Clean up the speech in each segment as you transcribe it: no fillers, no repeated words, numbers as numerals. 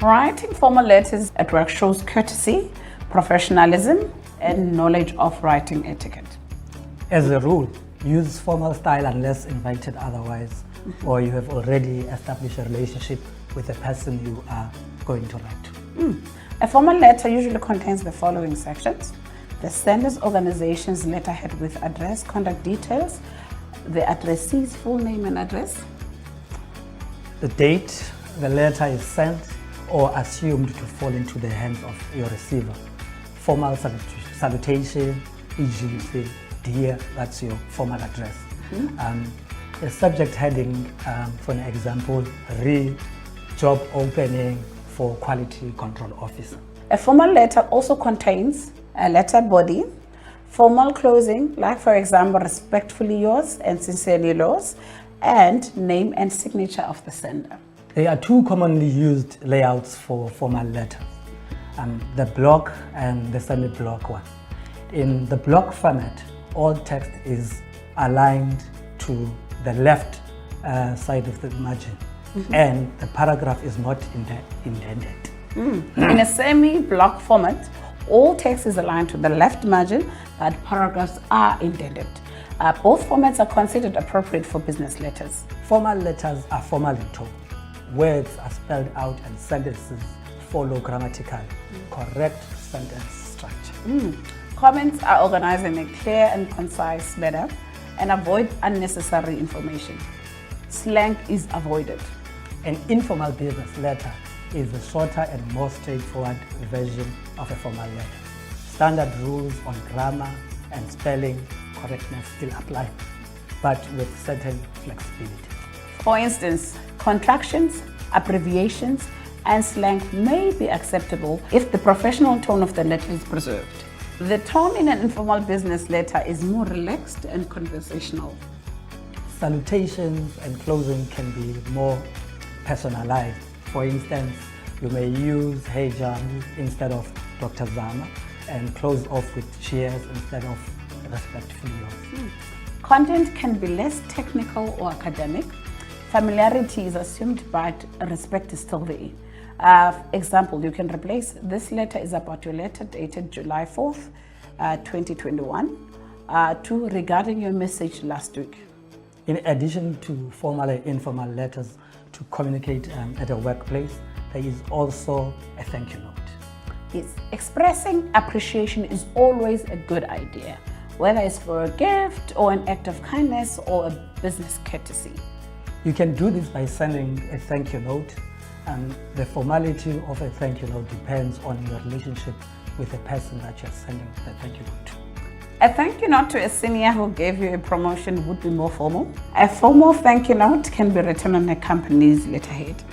Writing formal letters at work shows courtesy, professionalism, and knowledge of writing etiquette. As a rule, use formal style unless invited otherwise, or you have already established a relationship with the person you are going to write to. A formal letter usually contains the following sections: the sender's organization's letterhead with address, contact details, the addressee's full name and address, the date the letter is sent or assumed to fall into the hands of your receiver, formal salutation, e.g. you say, dear, that's your formal address. A subject heading, for an example, re job opening for quality control officer. A formal letter also contains a letter body, formal closing, like for example, respectfully yours and sincerely yours, and name and signature of the sender. There are two commonly used layouts for formal letters, the block and the semi-block one. In the block format, all text is aligned to the left side of the margin, and the paragraph is not indented. In a semi-block format, all text is aligned to the left margin, but paragraphs are indented. Both formats are considered appropriate for business letters. Formal letters are formal in tone. Words are spelled out and sentences follow grammatically correct sentence structure. Comments are organized in a clear and concise manner and avoid unnecessary information. Slang is avoided. An informal business letter is a shorter and more straightforward version of a formal letter. Standard rules on grammar and spelling correctness still apply, but with certain flexibility. For instance, contractions, abbreviations, and slang may be acceptable if the professional tone of the letter is preserved. The tone in an informal business letter is more relaxed and conversational. Salutations and closing can be more personalized. For instance, you may use "Hey Jamu" instead of "Dr. Zama" and close off with "Cheers" instead of "Respectfully yours." Content can be less technical or academic. Familiarity is assumed, but respect is still there. Example, you can replace "This letter is about your letter dated July 4th, 2021, to "Regarding your message last week." In addition to formal and informal letters to communicate at a workplace, there is also a thank you note. Yes, expressing appreciation is always a good idea, whether it's for a gift or an act of kindness or a business courtesy. You can do this by sending a thank you note. The formality of a thank you note depends on your relationship with the person that you're sending the thank you note to. A thank you note to a senior who gave you a promotion would be more formal. A formal thank you note can be written on a company's letterhead.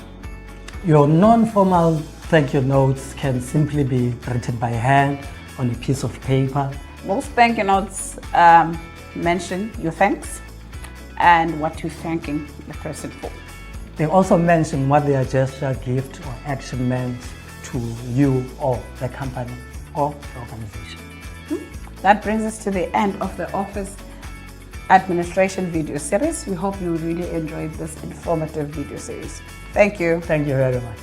Your non-formal thank you notes can simply be written by hand on a piece of paper. Most thank you notes mention your thanks and what you're thanking the person for. They also mention what their gesture, gift, or action meant to you or the company or the organization. That brings us to the end of the Office Administration video series. We hope you really enjoyed this informative video series. Thank you. Thank you very much.